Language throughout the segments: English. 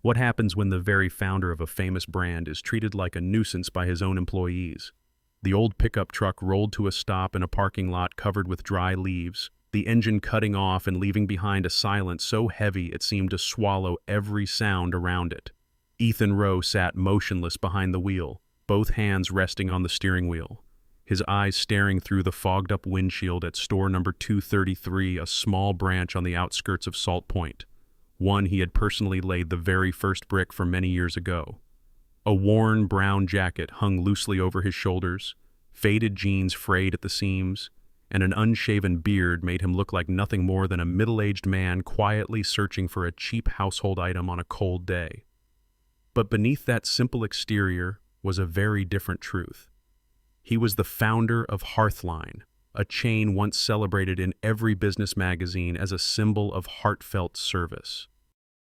What happens when the very founder of a famous brand is treated like a nuisance by his own employees? The old pickup truck rolled to a stop in a parking lot covered with dry leaves, the engine cutting off and leaving behind a silence so heavy it seemed to swallow every sound around it. Ethan Rowe sat motionless behind the wheel, both hands resting on the steering wheel, his eyes staring through the fogged-up windshield at store number 233, a small branch on the outskirts of Salt Point, one he had personally laid the very first brick for many years ago. A worn brown jacket hung loosely over his shoulders, faded jeans frayed at the seams, and an unshaven beard made him look like nothing more than a middle-aged man quietly searching for a cheap household item on a cold day. But beneath that simple exterior was a very different truth. He was the founder of Hearthline, a chain once celebrated in every business magazine as a symbol of heartfelt service.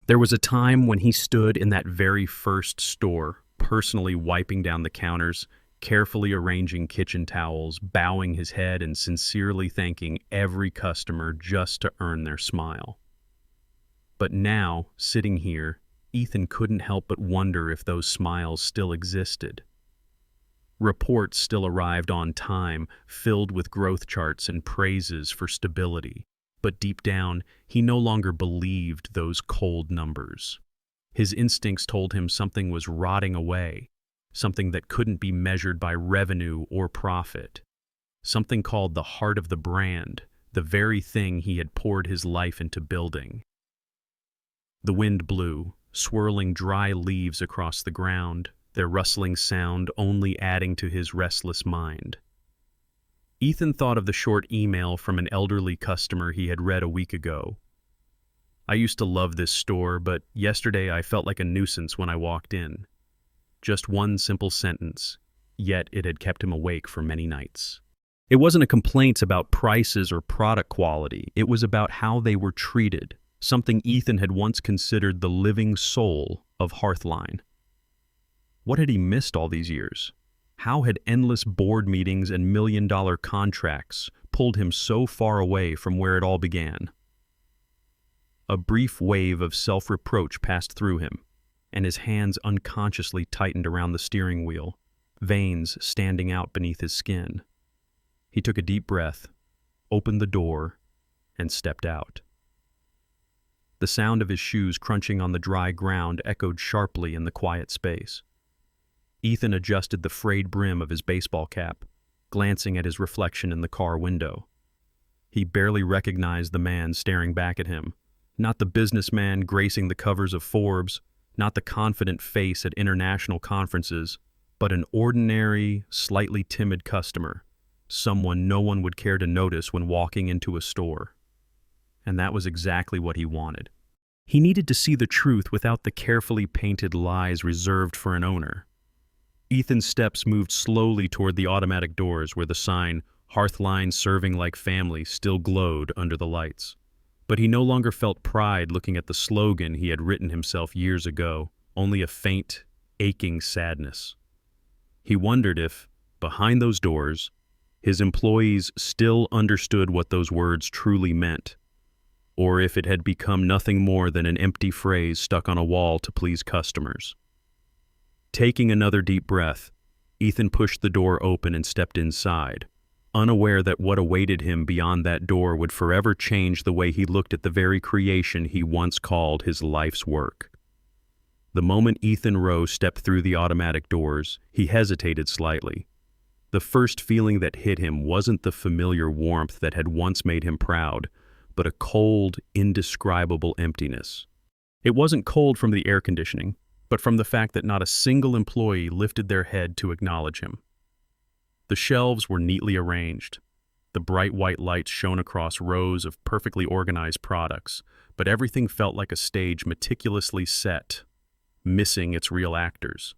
There was a time when he stood in that very first store, personally wiping down the counters, carefully arranging kitchen towels, bowing his head and sincerely thanking every customer just to earn their smile. But now, sitting here, Ethan couldn't help but wonder if those smiles still existed. Reports still arrived on time, filled with growth charts and praises for stability. But deep down, he no longer believed those cold numbers. His instincts told him something was rotting away, something that couldn't be measured by revenue or profit. Something called the heart of the brand, the very thing he had poured his life into building. The wind blew, swirling dry leaves across the ground, their rustling sound only adding to his restless mind. Ethan thought of the short email from an elderly customer he had read a week ago. "I used to love this store, but yesterday I felt like a nuisance when I walked in." Just one simple sentence, yet it had kept him awake for many nights. It wasn't a complaint about prices or product quality, it was about how they were treated, something Ethan had once considered the living soul of Hearthline. What had he missed all these years? How had endless board meetings and million-dollar contracts pulled him so far away from where it all began? A brief wave of self-reproach passed through him, and his hands unconsciously tightened around the steering wheel, veins standing out beneath his skin. He took a deep breath, opened the door, and stepped out. The sound of his shoes crunching on the dry ground echoed sharply in the quiet space. Ethan adjusted the frayed brim of his baseball cap, glancing at his reflection in the car window. He barely recognized the man staring back at him, not the businessman gracing the covers of Forbes, not the confident face at international conferences, but an ordinary, slightly timid customer, someone no one would care to notice when walking into a store. And that was exactly what he wanted. He needed to see the truth without the carefully painted lies reserved for an owner. Ethan's steps moved slowly toward the automatic doors where the sign, "Hearthline Serving Like Family," still glowed under the lights. But he no longer felt pride looking at the slogan he had written himself years ago, only a faint, aching sadness. He wondered if, behind those doors, his employees still understood what those words truly meant, or if it had become nothing more than an empty phrase stuck on a wall to please customers. Taking another deep breath, Ethan pushed the door open and stepped inside, unaware that what awaited him beyond that door would forever change the way he looked at the very creation he once called his life's work. The moment Ethan Rowe stepped through the automatic doors, he hesitated slightly. The first feeling that hit him wasn't the familiar warmth that had once made him proud, but a cold, indescribable emptiness. It wasn't cold from the air conditioning, but from the fact that not a single employee lifted their head to acknowledge him. The shelves were neatly arranged. The bright white lights shone across rows of perfectly organized products, but everything felt like a stage meticulously set, missing its real actors.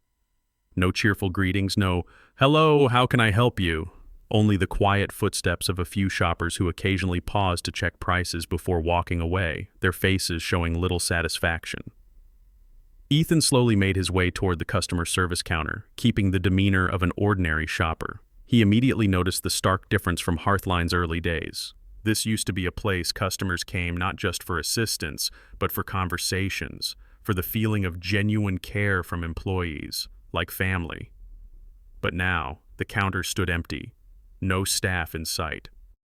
No cheerful greetings, no, "Hello, how can I help you?" Only the quiet footsteps of a few shoppers who occasionally paused to check prices before walking away, their faces showing little satisfaction. Ethan slowly made his way toward the customer service counter, keeping the demeanor of an ordinary shopper. He immediately noticed the stark difference from Hearthline's early days. This used to be a place customers came not just for assistance, but for conversations, for the feeling of genuine care from employees, like family. But now, the counter stood empty, no staff in sight.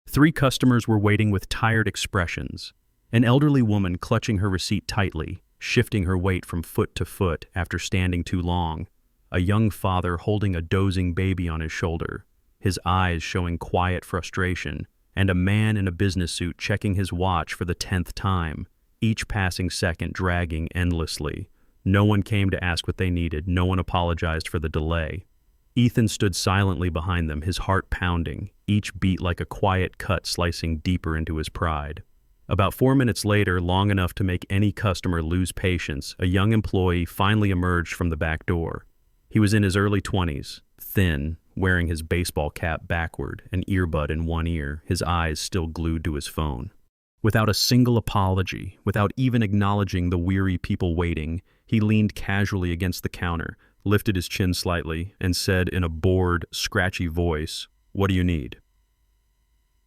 3 customers were waiting with tired expressions. An elderly woman clutching her receipt tightly, shifting her weight from foot to foot after standing too long. A young father holding a dozing baby on his shoulder, his eyes showing quiet frustration, and a man in a business suit checking his watch for the 10th time, each passing second dragging endlessly. No one came to ask what they needed, no one apologized for the delay. Ethan stood silently behind them, his heart pounding, each beat like a quiet cut slicing deeper into his pride. About 4 minutes later, long enough to make any customer lose patience, a young employee finally emerged from the back door. He was in his early 20s, thin, wearing his baseball cap backward, an earbud in one ear, his eyes still glued to his phone. Without a single apology, without even acknowledging the weary people waiting, he leaned casually against the counter, lifted his chin slightly, and said in a bored, scratchy voice, "What do you need?"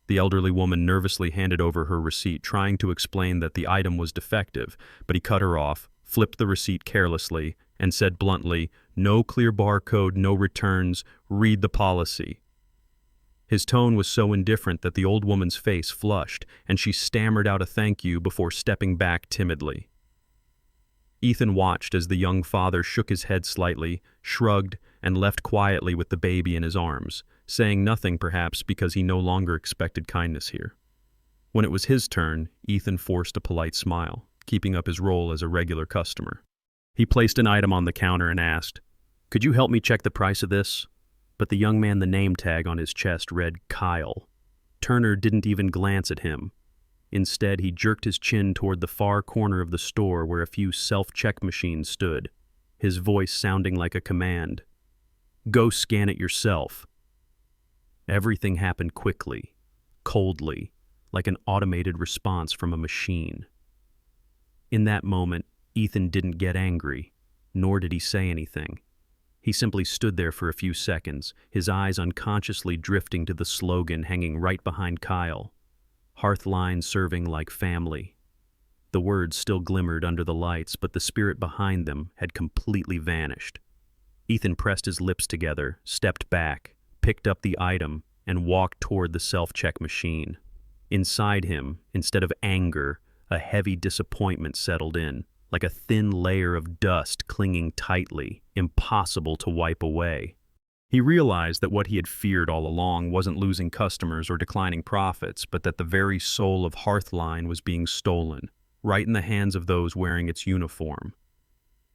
The elderly woman nervously handed over her receipt, trying to explain that the item was defective, but he cut her off, flipped the receipt carelessly, and said bluntly, "No clear barcode, no returns, read the policy." His tone was so indifferent that the old woman's face flushed, and she stammered out a thank you before stepping back timidly. Ethan watched as the young father shook his head slightly, shrugged, and left quietly with the baby in his arms, saying nothing perhaps because he no longer expected kindness here. When it was his turn, Ethan forced a polite smile, keeping up his role as a regular customer. He placed an item on the counter and asked, "Could you help me check the price of this?" But the young man, the name tag on his chest read Kyle. Turner didn't even glance at him. Instead, he jerked his chin toward the far corner of the store where a few self-check machines stood, his voice sounding like a command. "Go scan it yourself." Everything happened quickly, coldly, like an automated response from a machine. In that moment, Ethan didn't get angry, nor did he say anything. He simply stood there for a few seconds, his eyes unconsciously drifting to the slogan hanging right behind Kyle. Hearthline serving like family. The words still glimmered under the lights, but the spirit behind them had completely vanished. Ethan pressed his lips together, stepped back, picked up the item, and walked toward the self-check machine. Inside him, instead of anger, a heavy disappointment settled in, like a thin layer of dust clinging tightly, impossible to wipe away. He realized that what he had feared all along wasn't losing customers or declining profits, but that the very soul of Hearthline was being stolen, right in the hands of those wearing its uniform.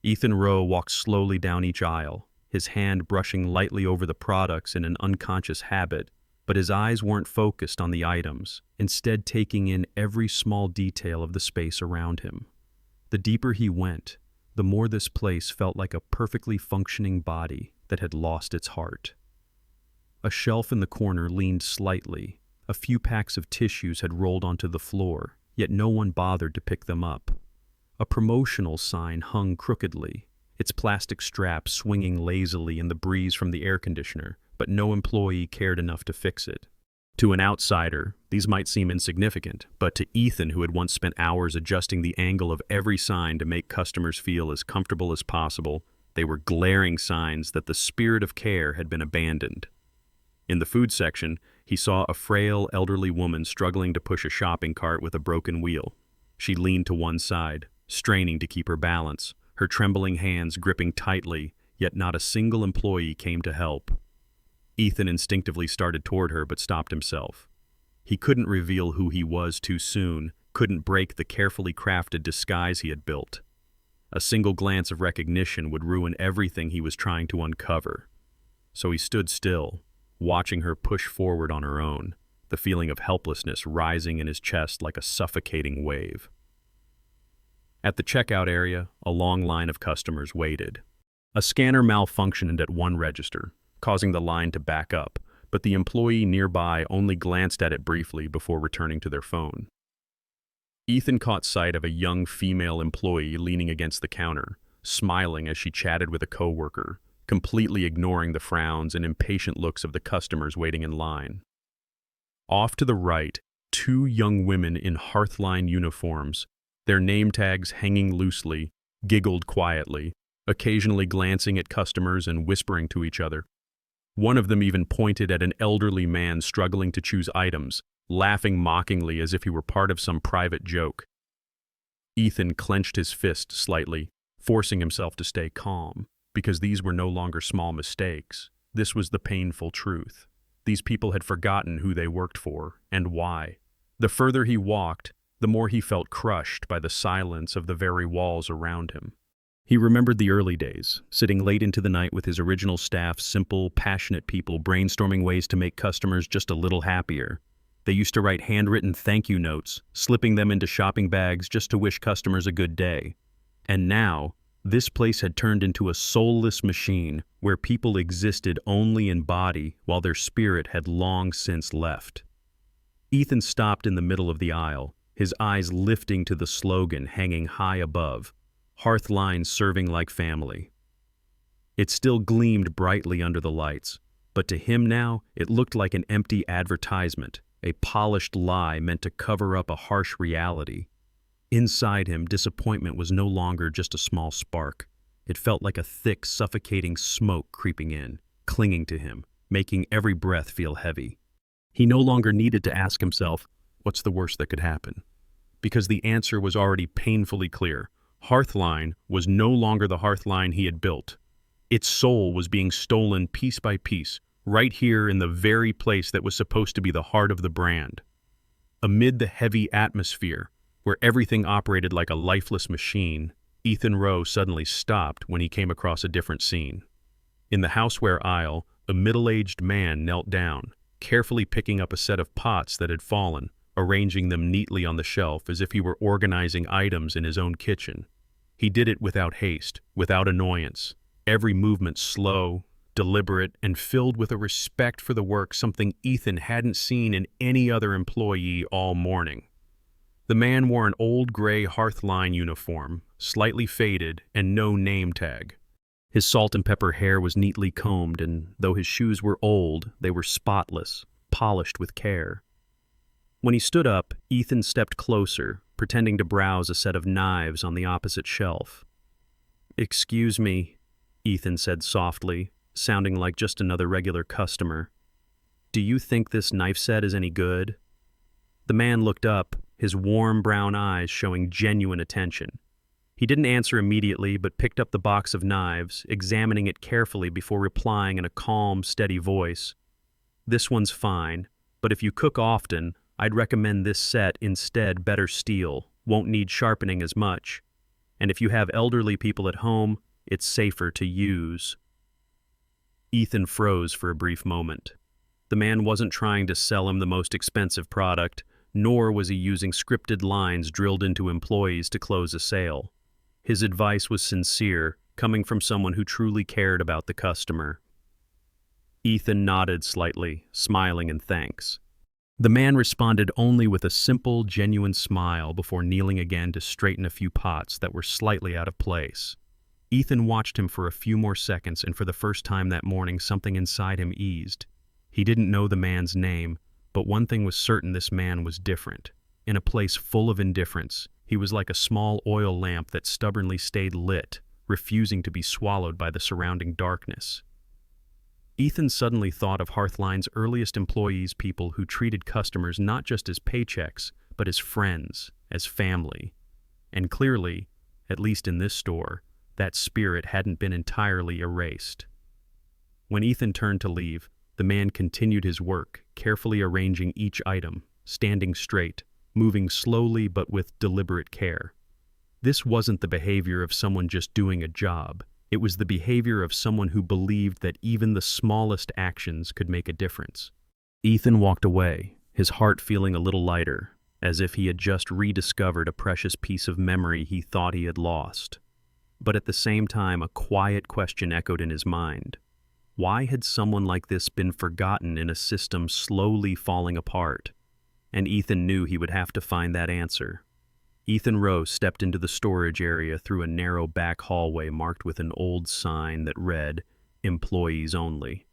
Ethan Rowe walked slowly down each aisle, his hand brushing lightly over the products in an unconscious habit, but his eyes weren't focused on the items, instead taking in every small detail of the space around him. The deeper he went, the more this place felt like a perfectly functioning body that had lost its heart. A shelf in the corner leaned slightly. A few packs of tissues had rolled onto the floor, yet no one bothered to pick them up. A promotional sign hung crookedly, its plastic strap swinging lazily in the breeze from the air conditioner, but no employee cared enough to fix it. To an outsider, these might seem insignificant, but to Ethan, who had once spent hours adjusting the angle of every sign to make customers feel as comfortable as possible, they were glaring signs that the spirit of care had been abandoned. In the food section, he saw a frail, elderly woman struggling to push a shopping cart with a broken wheel. She leaned to one side, straining to keep her balance, her trembling hands gripping tightly, yet not a single employee came to help. Ethan instinctively started toward her but stopped himself. He couldn't reveal who he was too soon, couldn't break the carefully crafted disguise he had built. A single glance of recognition would ruin everything he was trying to uncover. So he stood still, watching her push forward on her own, the feeling of helplessness rising in his chest like a suffocating wave. At the checkout area, a long line of customers waited. A scanner malfunctioned at one register, causing the line to back up, but the employee nearby only glanced at it briefly before returning to their phone. Ethan caught sight of a young female employee leaning against the counter, smiling as she chatted with a coworker, completely ignoring the frowns and impatient looks of the customers waiting in line. Off to the right, 2 young women in Hearthline uniforms, their name tags hanging loosely, giggled quietly, occasionally glancing at customers and whispering to each other. One of them even pointed at an elderly man struggling to choose items, laughing mockingly as if he were part of some private joke. Ethan clenched his fist slightly, forcing himself to stay calm, because these were no longer small mistakes. This was the painful truth. These people had forgotten who they worked for and why. The further he walked, the more he felt crushed by the silence of the very walls around him. He remembered the early days, sitting late into the night with his original staff, simple, passionate people brainstorming ways to make customers just a little happier. They used to write handwritten thank you notes, slipping them into shopping bags just to wish customers a good day. And now, this place had turned into a soulless machine where people existed only in body while their spirit had long since left. Ethan stopped in the middle of the aisle, his eyes lifting to the slogan hanging high above, "Hearth lines serving like family." It still gleamed brightly under the lights, but to him now it looked like an empty advertisement, a polished lie meant to cover up a harsh reality. Inside him, disappointment was no longer just a small spark. It felt like a thick, suffocating smoke creeping in, clinging to him, making every breath feel heavy. He no longer needed to ask himself, what's the worst that could happen? Because the answer was already painfully clear. Hearthline was no longer the Hearthline he had built. Its soul was being stolen piece by piece, right here in the very place that was supposed to be the heart of the brand. Amid the heavy atmosphere, where everything operated like a lifeless machine, Ethan Rowe suddenly stopped when he came across a different scene. In the houseware aisle, a middle-aged man knelt down, carefully picking up a set of pots that had fallen, arranging them neatly on the shelf as if he were organizing items in his own kitchen. He did it without haste, without annoyance, every movement slow, deliberate, and filled with a respect for the work, something Ethan hadn't seen in any other employee all morning. The man wore an old gray Hearthline uniform, slightly faded, and no name tag. His salt and pepper hair was neatly combed, and though his shoes were old, they were spotless, polished with care. When he stood up, Ethan stepped closer, pretending to browse a set of knives on the opposite shelf. "Excuse me," Ethan said softly, sounding like just another regular customer. "Do you think this knife set is any good?" The man looked up, his warm brown eyes showing genuine attention. He didn't answer immediately, but picked up the box of knives, examining it carefully before replying in a calm, steady voice. "This one's fine, but if you cook often, I'd recommend this set instead. Better steel, won't need sharpening as much. And if you have elderly people at home, it's safer to use." Ethan froze for a brief moment. The man wasn't trying to sell him the most expensive product, nor was he using scripted lines drilled into employees to close a sale. His advice was sincere, coming from someone who truly cared about the customer. Ethan nodded slightly, smiling in thanks. The man responded only with a simple, genuine smile before kneeling again to straighten a few pots that were slightly out of place. Ethan watched him for a few more seconds, and for the first time that morning, something inside him eased. He didn't know the man's name, but one thing was certain: this man was different. In a place full of indifference, he was like a small oil lamp that stubbornly stayed lit, refusing to be swallowed by the surrounding darkness. Ethan suddenly thought of Hearthline's earliest employees, people who treated customers not just as paychecks, but as friends, as family. And clearly, at least in this store, that spirit hadn't been entirely erased. When Ethan turned to leave, the man continued his work, carefully arranging each item, standing straight, moving slowly but with deliberate care. This wasn't the behavior of someone just doing a job. It was the behavior of someone who believed that even the smallest actions could make a difference. Ethan walked away, his heart feeling a little lighter, as if he had just rediscovered a precious piece of memory he thought he had lost. But at the same time, a quiet question echoed in his mind. Why had someone like this been forgotten in a system slowly falling apart? And Ethan knew he would have to find that answer. Ethan Rowe stepped into the storage area through a narrow back hallway marked with an old sign that read, "Employees Only."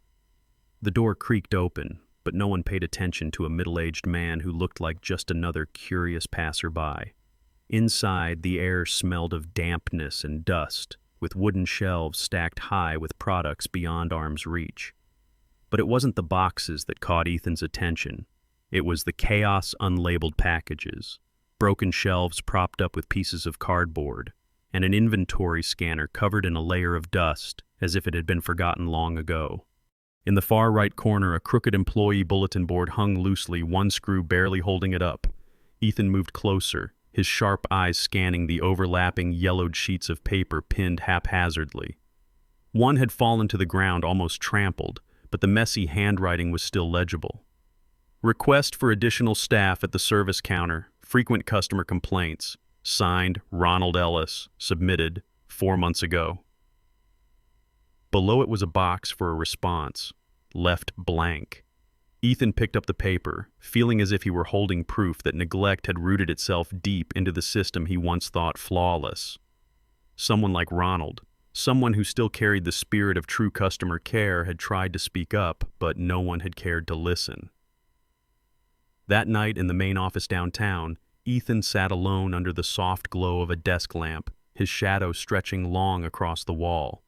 The door creaked open, but no one paid attention to a middle-aged man who looked like just another curious passerby. Inside, the air smelled of dampness and dust, with wooden shelves stacked high with products beyond arm's reach. But it wasn't the boxes that caught Ethan's attention. It was the chaos unlabeled packages, broken shelves propped up with pieces of cardboard, and an inventory scanner covered in a layer of dust as if it had been forgotten long ago. In the far right corner, a crooked employee bulletin board hung loosely, one screw barely holding it up. Ethan moved closer, his sharp eyes scanning the overlapping yellowed sheets of paper pinned haphazardly. One had fallen to the ground, almost trampled, but the messy handwriting was still legible. Request for additional staff at the service counter. Frequent customer complaints. Signed, Ronald Ellis. Submitted 4 months ago. Below it was a box for a response, left blank. Ethan picked up the paper, feeling as if he were holding proof that neglect had rooted itself deep into the system he once thought flawless. Someone like Ronald, someone who still carried the spirit of true customer care, had tried to speak up, but no one had cared to listen. That night in the main office downtown, Ethan sat alone under the soft glow of a desk lamp, his shadow stretching long across the wall.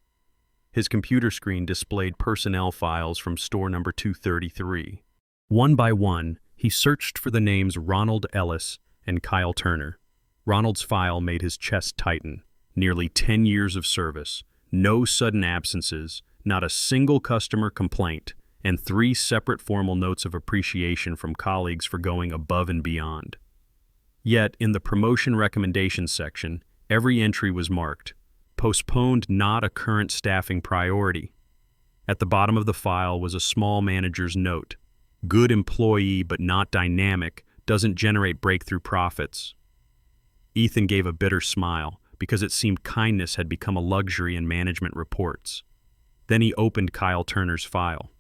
His computer screen displayed personnel files from store number 233. One by one, he searched for the names Ronald Ellis and Kyle Turner. Ronald's file made his chest tighten. Nearly 10 years of service, no sudden absences, not a single customer complaint, and 3 separate formal notes of appreciation from colleagues for going above and beyond. Yet, in the promotion recommendations section, every entry was marked, postponed, not a current staffing priority. At the bottom of the file was a small manager's note. Good employee but not dynamic, doesn't generate breakthrough profits. Ethan gave a bitter smile, because it seemed kindness had become a luxury in management reports. Then he opened Kyle Turner's file.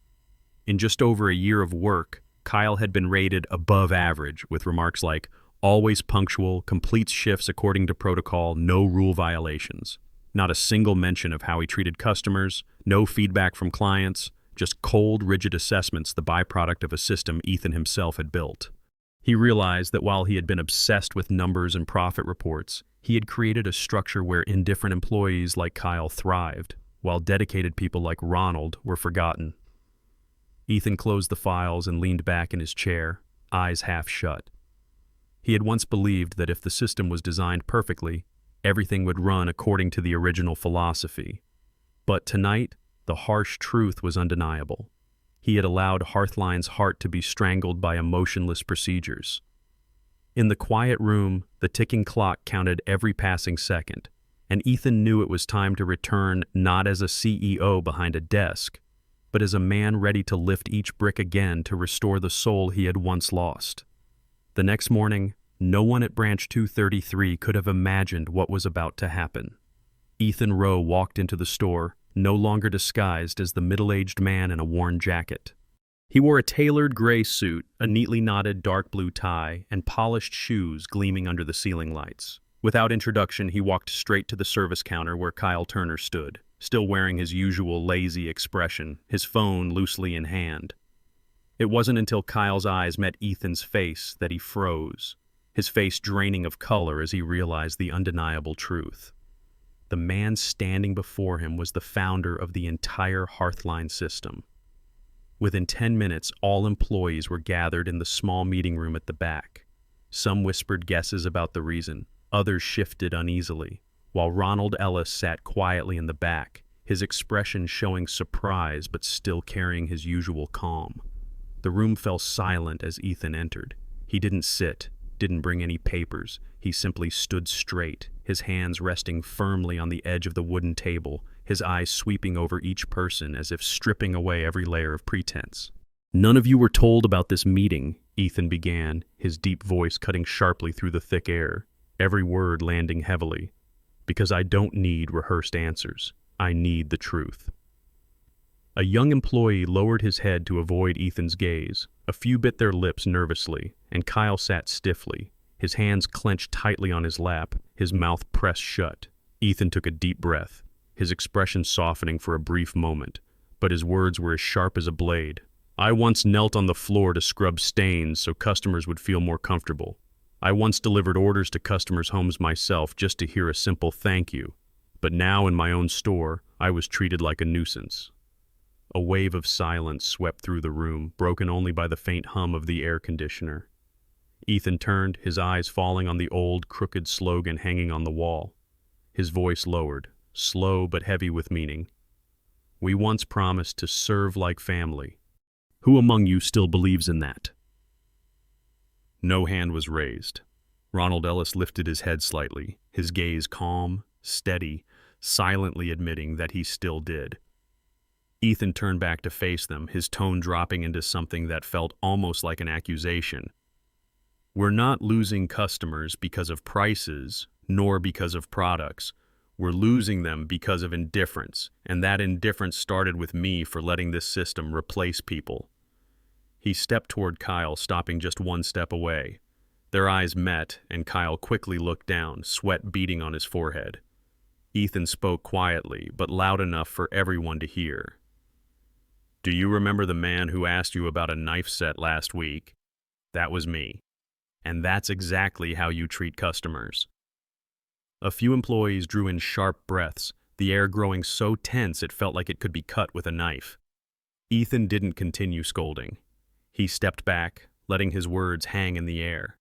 In just over a year of work, Kyle had been rated above average, with remarks like, always punctual, completes shifts according to protocol, no rule violations. Not a single mention of how he treated customers, no feedback from clients, just cold, rigid assessments, the byproduct of a system Ethan himself had built. He realized that while he had been obsessed with numbers and profit reports, he had created a structure where indifferent employees like Kyle thrived, while dedicated people like Ronald were forgotten. Ethan closed the files and leaned back in his chair, eyes half shut. He had once believed that if the system was designed perfectly, everything would run according to the original philosophy. But tonight, the harsh truth was undeniable. He had allowed Hearthline's heart to be strangled by emotionless procedures. In the quiet room, the ticking clock counted every passing second, and Ethan knew it was time to return not as a CEO behind a desk, but as a man ready to lift each brick again to restore the soul he had once lost. The next morning, no one at Branch 233 could have imagined what was about to happen. Ethan Rowe walked into the store, no longer disguised as the middle-aged man in a worn jacket. He wore a tailored gray suit, a neatly knotted dark blue tie, and polished shoes gleaming under the ceiling lights. Without introduction, he walked straight to the service counter where Kyle Turner stood, still wearing his usual lazy expression, his phone loosely in hand. It wasn't until Kyle's eyes met Ethan's face that he froze, his face draining of color as he realized the undeniable truth. The man standing before him was the founder of the entire Hearthline system. Within 10 minutes, all employees were gathered in the small meeting room at the back. Some whispered guesses about the reason, others shifted uneasily, while Ronald Ellis sat quietly in the back, his expression showing surprise but still carrying his usual calm. The room fell silent as Ethan entered. He didn't sit, didn't bring any papers. He simply stood straight, his hands resting firmly on the edge of the wooden table, his eyes sweeping over each person as if stripping away every layer of pretense. "None of you were told about this meeting," Ethan began, his deep voice cutting sharply through the thick air, every word landing heavily. "Because I don't need rehearsed answers. I need the truth." A young employee lowered his head to avoid Ethan's gaze. A few bit their lips nervously, and Kyle sat stiffly, his hands clenched tightly on his lap, his mouth pressed shut. Ethan took a deep breath, his expression softening for a brief moment, but his words were as sharp as a blade. "I once knelt on the floor to scrub stains so customers would feel more comfortable. I once delivered orders to customers' homes myself just to hear a simple thank you, but now in my own store, I was treated like a nuisance. A wave of silence swept through the room, broken only by the faint hum of the air conditioner. Ethan turned, his eyes falling on the old, crooked slogan hanging on the wall. His voice lowered, slow but heavy with meaning. We once promised to serve like family. Who among you still believes in that? No hand was raised. Ronald Ellis lifted his head slightly, his gaze calm, steady, silently admitting that he still did. Ethan turned back to face them, his tone dropping into something that felt almost like an accusation. We're not losing customers because of prices, nor because of products. We're losing them because of indifference, and that indifference started with me for letting this system replace people. He stepped toward Kyle, stopping just one step away. Their eyes met, and Kyle quickly looked down, sweat beading on his forehead. Ethan spoke quietly, but loud enough for everyone to hear. Do you remember the man who asked you about a knife set last week? That was me. And that's exactly how you treat customers. A few employees drew in sharp breaths, the air growing so tense it felt like it could be cut with a knife. Ethan didn't continue scolding. He stepped back, letting his words hang in the air.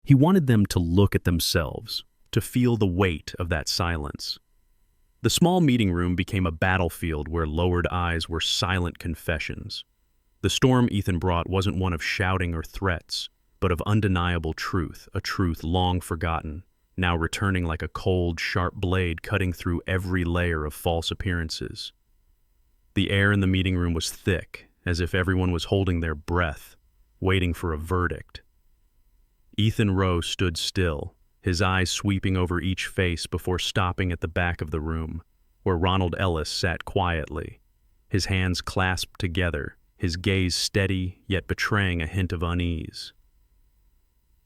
He wanted them to look at themselves, to feel the weight of that silence. The small meeting room became a battlefield where lowered eyes were silent confessions. The storm Ethan brought wasn't one of shouting or threats, but of undeniable truth, a truth long forgotten, now returning like a cold, sharp blade cutting through every layer of false appearances. The air in the meeting room was thick, as if everyone was holding their breath, waiting for a verdict. Ethan Rowe stood still, his eyes sweeping over each face before stopping at the back of the room, where Ronald Ellis sat quietly, his hands clasped together, his gaze steady yet betraying a hint of unease.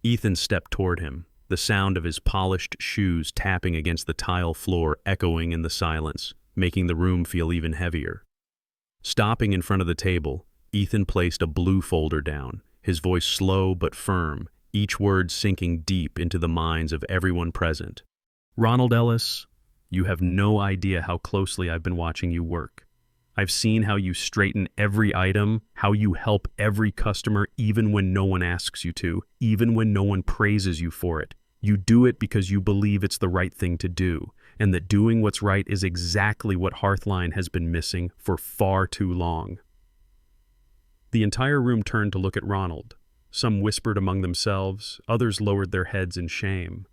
Ethan stepped toward him, the sound of his polished shoes tapping against the tile floor echoing in the silence, making the room feel even heavier. Stopping in front of the table, Ethan placed a blue folder down, his voice slow but firm, each word sinking deep into the minds of everyone present. Ronald Ellis, you have no idea how closely I've been watching you work. I've seen how you straighten every item, how you help every customer even when no one asks you to, even when no one praises you for it. You do it because you believe it's the right thing to do, and that doing what's right is exactly what Hearthline has been missing for far too long. The entire room turned to look at Ronald. Some whispered among themselves, others lowered their heads in shame.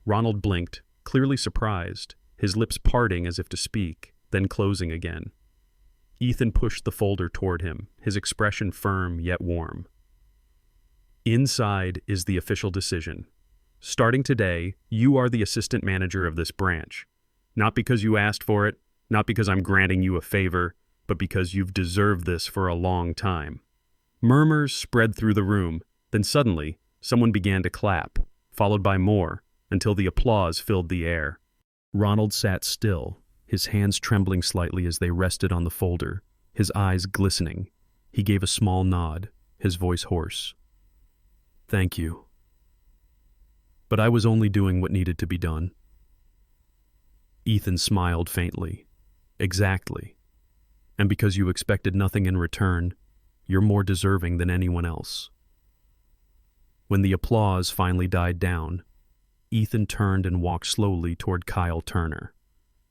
Ronald blinked, clearly surprised, his lips parting as if to speak, then closing again. Ethan pushed the folder toward him, his expression firm yet warm. Inside is the official decision. Starting today, you are the assistant manager of this branch. Not because you asked for it, not because I'm granting you a favor, but because you've deserved this for a long time. Murmurs spread through the room, then suddenly, someone began to clap, followed by more, until the applause filled the air. Ronald sat still, his hands trembling slightly as they rested on the folder, his eyes glistening. He gave a small nod, his voice hoarse. Thank you. But I was only doing what needed to be done. Ethan smiled faintly. Exactly. And because you expected nothing in return, you're more deserving than anyone else. When the applause finally died down, Ethan turned and walked slowly toward Kyle Turner.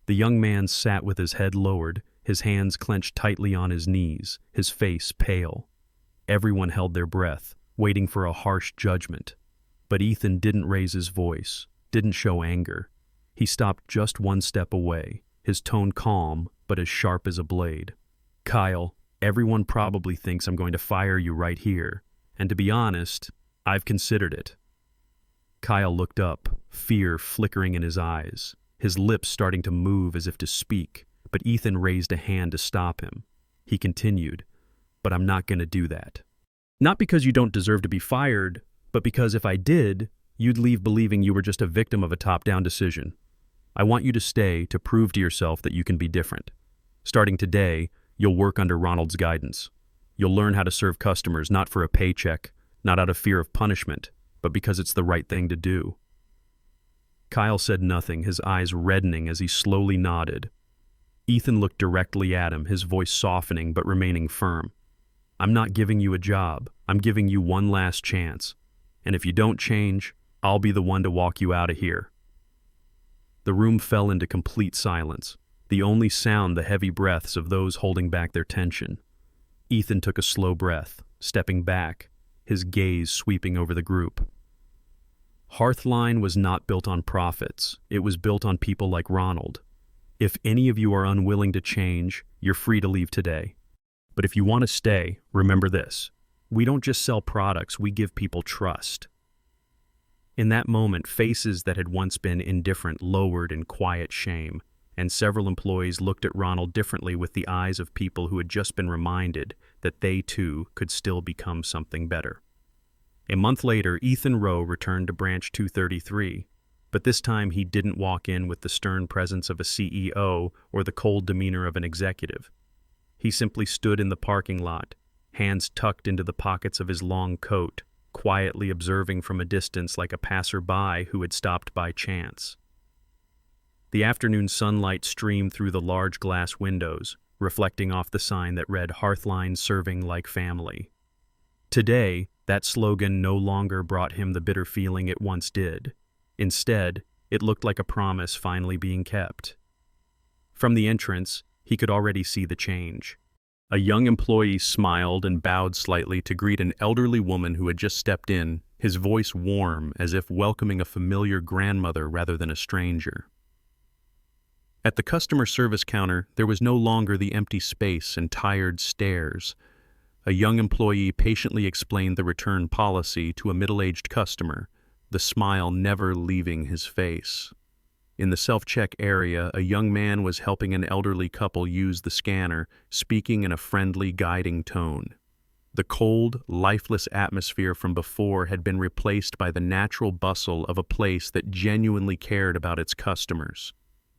The young man sat with his head lowered, his hands clenched tightly on his knees, his face pale. Everyone held their breath, waiting for a harsh judgment. But Ethan didn't raise his voice, didn't show anger. He stopped just one step away, his tone calm but as sharp as a blade. Kyle, everyone probably thinks I'm going to fire you right here, and to be honest, I've considered it. Kyle looked up, fear flickering in his eyes, his lips starting to move as if to speak, but Ethan raised a hand to stop him. He continued, but I'm not going to do that. Not because you don't deserve to be fired, but because if I did, you'd leave believing you were just a victim of a top-down decision. I want you to stay to prove to yourself that you can be different. Starting today, you'll work under Ronald's guidance. You'll learn how to serve customers not for a paycheck, not out of fear of punishment, but because it's the right thing to do. Kyle said nothing, his eyes reddening as he slowly nodded. Ethan looked directly at him, his voice softening but remaining firm. "I'm not giving you a job. I'm giving you one last chance. And if you don't change, I'll be the one to walk you out of here." The room fell into complete silence, the only sound the heavy breaths of those holding back their tension. Ethan took a slow breath, stepping back, his gaze sweeping over the group. Hearthline was not built on profits. It was built on people like Ronald. If any of you are unwilling to change, you're free to leave today. But if you want to stay, remember this. We don't just sell products, we give people trust. In that moment, faces that had once been indifferent lowered in quiet shame, and several employees looked at Ronald differently with the eyes of people who had just been reminded that they too could still become something better. A month later, Ethan Rowe returned to Branch 233, but this time he didn't walk in with the stern presence of a CEO or the cold demeanor of an executive. He simply stood in the parking lot, hands tucked into the pockets of his long coat, quietly observing from a distance like a passerby who had stopped by chance. The afternoon sunlight streamed through the large glass windows, reflecting off the sign that read "Hearthline Serving Like Family." Today, that slogan no longer brought him the bitter feeling it once did. Instead, it looked like a promise finally being kept. From the entrance, he could already see the change. A young employee smiled and bowed slightly to greet an elderly woman who had just stepped in, his voice warm as if welcoming a familiar grandmother rather than a stranger. At the customer service counter, there was no longer the empty space and tired stares. A young employee patiently explained the return policy to a middle-aged customer, the smile never leaving his face. In the self-check area, a young man was helping an elderly couple use the scanner, speaking in a friendly, guiding tone. The cold, lifeless atmosphere from before had been replaced by the natural bustle of a place that genuinely cared about its customers.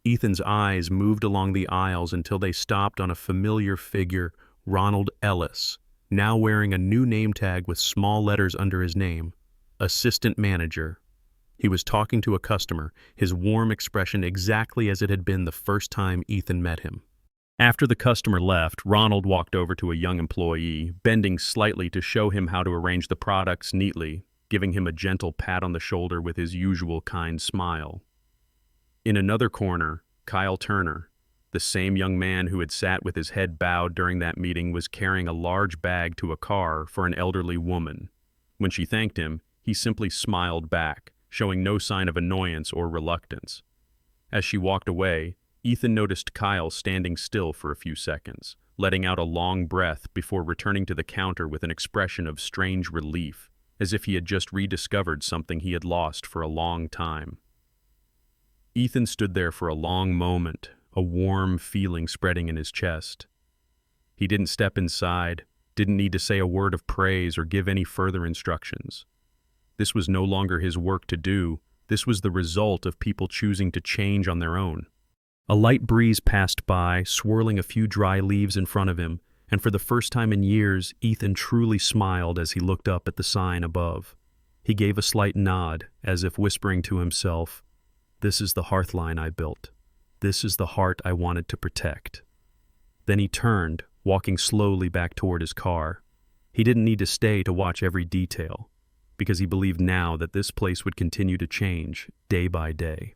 Ethan's eyes moved along the aisles until they stopped on a familiar figure, Ronald Ellis, now wearing a new name tag with small letters under his name, Assistant Manager. He was talking to a customer, his warm expression exactly as it had been the first time Ethan met him. After the customer left, Ronald walked over to a young employee, bending slightly to show him how to arrange the products neatly, giving him a gentle pat on the shoulder with his usual kind smile. In another corner, Kyle Turner, the same young man who had sat with his head bowed during that meeting, was carrying a large bag to a car for an elderly woman. When she thanked him, he simply smiled back, showing no sign of annoyance or reluctance. As she walked away, Ethan noticed Kyle standing still for a few seconds, letting out a long breath before returning to the counter with an expression of strange relief, as if he had just rediscovered something he had lost for a long time. Ethan stood there for a long moment, a warm feeling spreading in his chest. He didn't step inside, didn't need to say a word of praise or give any further instructions. This was no longer his work to do. This was the result of people choosing to change on their own. A light breeze passed by, swirling a few dry leaves in front of him, and for the first time in years, Ethan truly smiled as he looked up at the sign above. He gave a slight nod, as if whispering to himself, "This is the Hearthline I built. This is the heart I wanted to protect." Then he turned, walking slowly back toward his car. He didn't need to stay to watch every detail, because he believed now that this place would continue to change, day by day.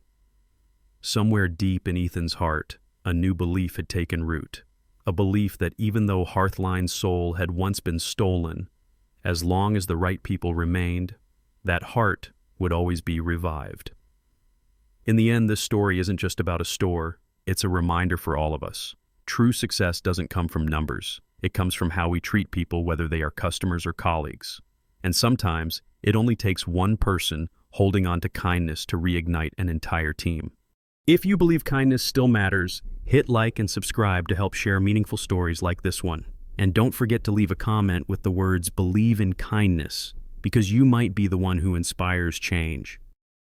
Somewhere deep in Ethan's heart, a new belief had taken root, a belief that even though Hearthline's soul had once been stolen, as long as the right people remained, that heart would always be revived. In the end, this story isn't just about a store, it's a reminder for all of us. True success doesn't come from numbers. It comes from how we treat people, whether they are customers or colleagues. And sometimes, it only takes one person holding on to kindness to reignite an entire team. If you believe kindness still matters, hit like and subscribe to help share meaningful stories like this one. And don't forget to leave a comment with the words "Believe in Kindness," because you might be the one who inspires change.